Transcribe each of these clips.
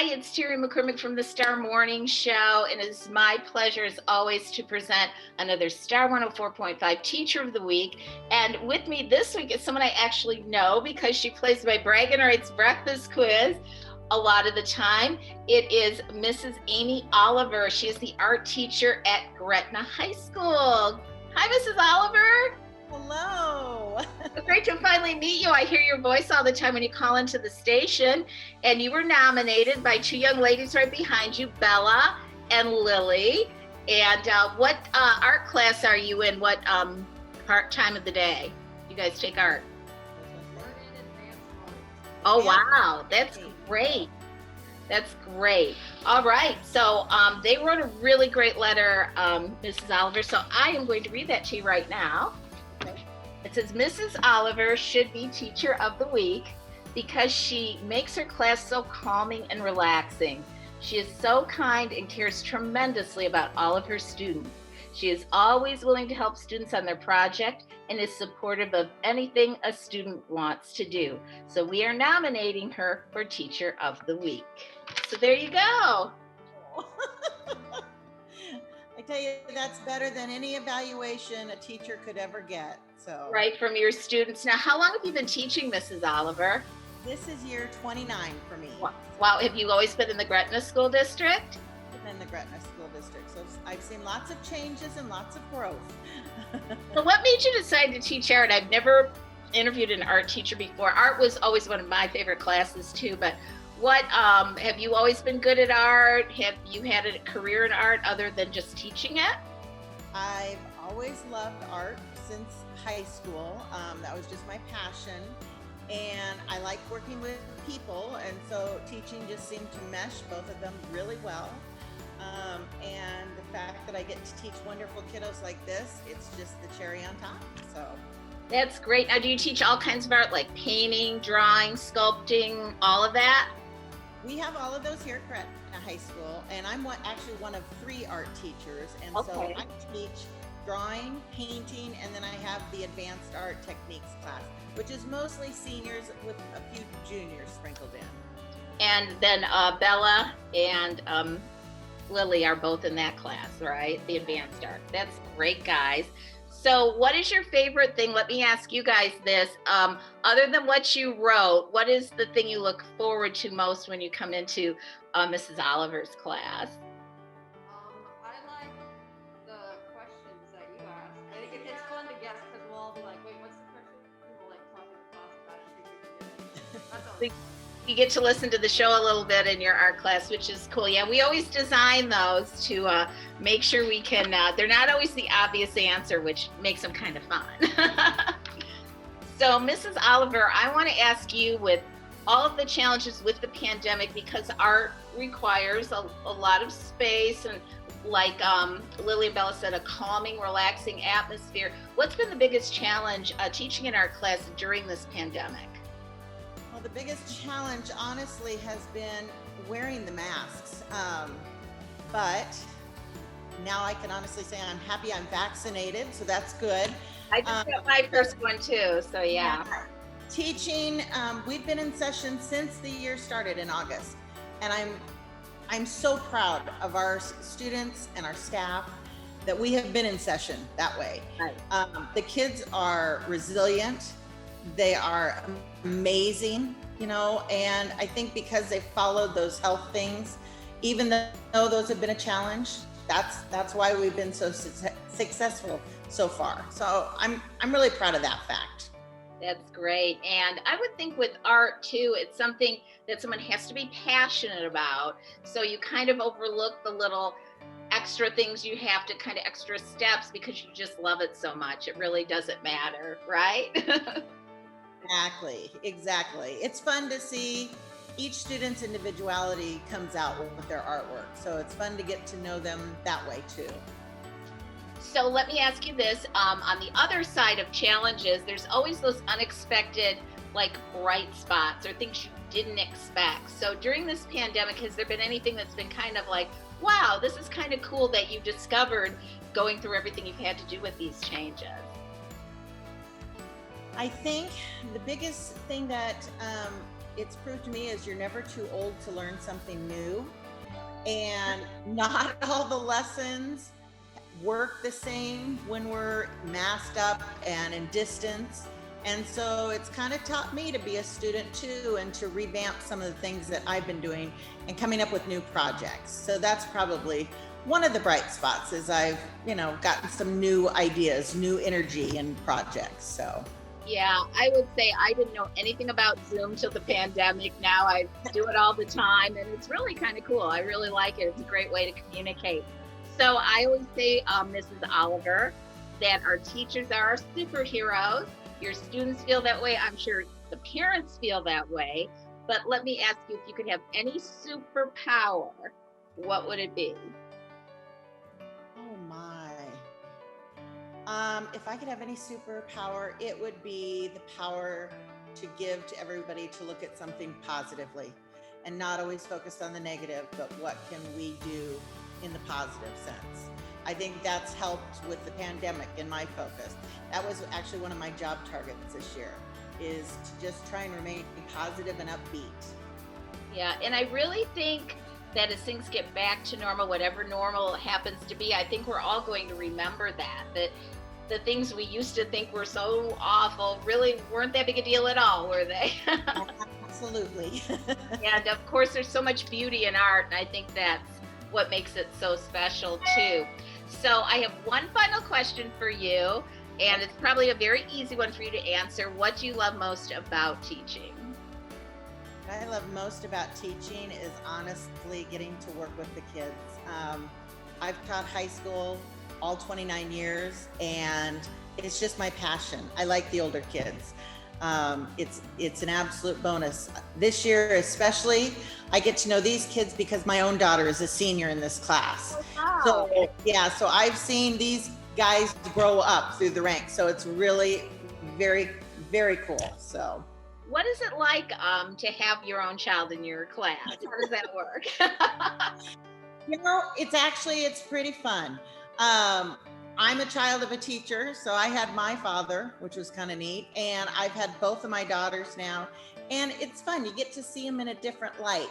Hi, it's Terry McCormick from the Star Morning Show, and it's my pleasure, as always, to present another Star 104.5 Teacher of the Week. And with me this week is someone I actually know because she plays my Bragging Rights Breakfast Quiz a lot of the time. It is Mrs. Amy Oliver. She is the art teacher at Gretna High School. Hi, Mrs. Oliver. Hello. It's great to finally meet you. I hear your voice all the time when you call into the station, and you were nominated by two young ladies right behind you, Bella and Lily. And what art class are you in? What part time of the day you guys take art? Oh, wow. That's great. That's great. All right. So they wrote a really great letter, Mrs. Oliver. So I am going to read that to you right now. It says, Mrs. Oliver should be Teacher of the Week because she makes her class so calming and relaxing. She is so kind and cares tremendously about all of her students. She is always willing to help students on their project and is supportive of anything a student wants to do. So we are nominating her for Teacher of the Week. So there you go. I tell you, that's better than any evaluation a teacher could ever get. So right, from your students. Now, how long have you been teaching, Mrs. Oliver? This is year 29 for me. Wow. Have you always been in the Gretna School District? In the Gretna School District. So I've seen lots of changes and lots of growth. So what made you decide to teach art? I've never interviewed an art teacher before. Art was always one of my favorite classes too, but what, have you always been good at art? Have you had a career in art other than just teaching it? I've always loved art since high school. That was just my passion. And I like working with people. And so teaching just seemed to mesh both of them really well. And the fact that I get to teach wonderful kiddos like this, it's just the cherry on top. So that's great. Now, do you teach all kinds of art, like painting, drawing, sculpting, all of that? We have all of those here at Gretna High School, and I'm actually one of 3 art teachers. And okay. So I teach drawing, painting, and then I have the advanced art techniques class, which is mostly seniors with a few juniors sprinkled in. And then Bella and Lily are both in that class, right? The advanced art. That's great, guys. So what is your favorite thing? Let me ask you guys this. Other than what you wrote, what is the thing you look forward to most when you come into Mrs. Oliver's class? I like the questions that you ask. I think it's fun to guess because we'll all be like, wait, what's the question? We'll like talk to the class about it. That's all. You get to listen to the show a little bit in your art class, which is cool. Yeah, we always design those to make sure we can, they're not always the obvious answer, which makes them kind of fun. So Mrs. Oliver, I want to ask you, with all of the challenges with the pandemic, because art requires a lot of space and, like Lily and Bella said, a calming, relaxing atmosphere. What's been the biggest challenge teaching in art class during this pandemic? Well, the biggest challenge, honestly, has been wearing the masks. But now I can honestly say I'm happy I'm vaccinated, so that's good. I just got my first one too, so yeah. Teaching, we've been in session since the year started in August, and I'm so proud of our students and our staff that we have been in session that way. Right. The kids are resilient. They are amazing, and I think because they followed those health things, even though those have been a challenge, that's why we've been so successful so far. So I'm really proud of that fact. That's great. And I would think with art too, it's something that someone has to be passionate about. So you kind of overlook the little extra things you have to, kind of extra steps, because you just love it so much. It really doesn't matter, right? Exactly. It's fun to see each student's individuality comes out with their artwork. So it's fun to get to know them that way too. So let me ask you this, on the other side of challenges, there's always those unexpected, like bright spots or things you didn't expect. So during this pandemic, has there been anything that's been kind of like, wow, this is kind of cool that you discovered going through everything you've had to do with these changes? I think the biggest thing that it's proved to me is you're never too old to learn something new, and not all the lessons work the same when we're masked up and in distance. And so it's kind of taught me to be a student too, and to revamp some of the things that I've been doing and coming up with new projects. So that's probably one of the bright spots, is I've, gotten some new ideas, new energy in projects. So Yeah, I would say I didn't know anything about Zoom till the pandemic. Now I do it all the time, and it's really kind of cool. I really like it. It's a great way to communicate. So I always say, Mrs. Oliver, that our teachers are our superheroes. Your students feel that way. I'm sure the parents feel that way. But let me ask you, if you could have any superpower, what would it be? oh my. If I could have any superpower, it would be the power to give to everybody, to look at something positively and not always focused on the negative, but what can we do in the positive sense. I think that's helped with the pandemic in my focus. That was actually one of my job targets this year, is to just try and remain positive and upbeat. Yeah, and I really think that as things get back to normal, whatever normal happens to be, I think we're all going to remember that the things we used to think were so awful really weren't that big a deal at all, were they? Absolutely. And of course, there's so much beauty in art, and I think that's what makes it so special too. So I have one final question for you, and it's probably a very easy one for you to answer. What do you love most about teaching? What I love most about teaching is honestly getting to work with the kids. I've taught high school all 29 years, and it's just my passion. I like the older kids. It's an absolute bonus. This year especially, I get to know these kids because my own daughter is a senior in this class. Wow. So yeah, so I've seen these guys grow up through the ranks. So it's really very, very cool. So What is it like to have your own child in your class? How does that work? it's pretty fun. I'm a child of a teacher, so I had my father, which was kind of neat, and I've had both of my daughters now, and it's fun. You get to see them in a different light,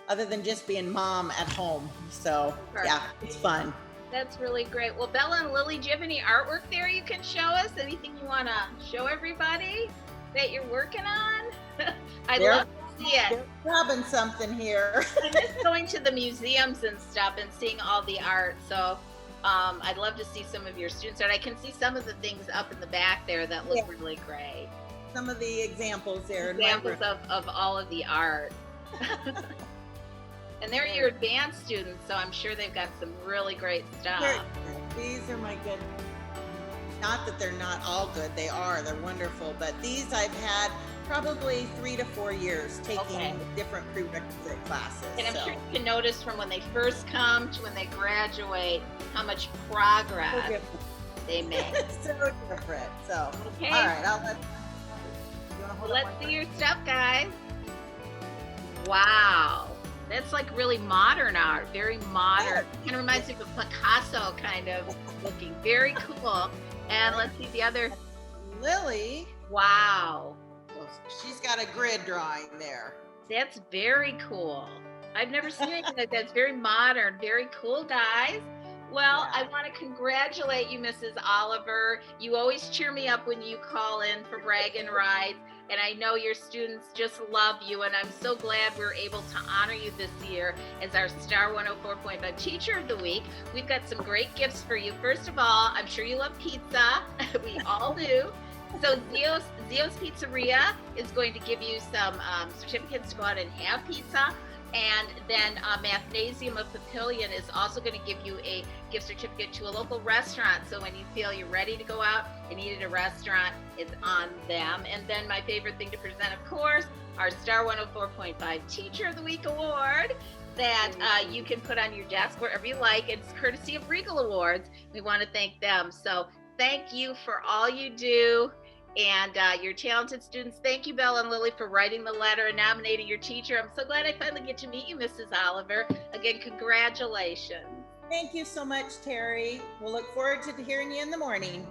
other than just being mom at home. So yeah, it's fun. That's really great. Well, Bella and Lily, do you have any artwork there you can show us? Anything you want to show everybody that you're working on? I'd love to see it. They're grabbing something here. I'm just going to the museums and stuff and seeing all the art. So I'd love to see some of your students art. I can see some of the things up in the back there that look really great. Some of the examples there. Examples of all of the art. And they're your advanced students, so I'm sure they've got some really great stuff. These are my good. Not that they're not all good, they are. They're wonderful. But these I've had probably 3 to 4 years taking different prerequisite classes. And I'm sure you can notice from when they first come to when they graduate how much progress they make. So different. So, okay. All right, I'll let you. Let's see your stuff, guys. Wow. That's like really modern art, very modern. Kind of reminds me of a Picasso kind of looking. Very cool. And let's see the other. Lily. Wow. She's got a grid drawing there. That's very cool. I've never seen anything like that. It's very modern, very cool, guys. Well, I want to congratulate you, Mrs. Oliver. You always cheer me up when you call in for brag and rides. And I know your students just love you, and I'm so glad we're able to honor you this year as our Star 104.5 Teacher of the Week. We've got some great gifts for you. First of all, I'm sure you love pizza. We all do. So Zio's Pizzeria is going to give you some certificates to go out and have pizza. And then Mathnasium of Papillion is also going to give you a gift certificate to a local restaurant. So when you feel you're ready to go out and eat at a restaurant, it's on them. And then my favorite thing to present, of course, our Star 104.5 Teacher of the Week Award that you can put on your desk wherever you like. It's courtesy of Regal Awards. We want to thank them. So thank you for all you do. And your talented students. Thank you, Bella and Lily, for writing the letter and nominating your teacher. I'm so glad I finally get to meet you, Mrs. Oliver. Again, congratulations. Thank you so much, Terry. We'll look forward to hearing you in the morning.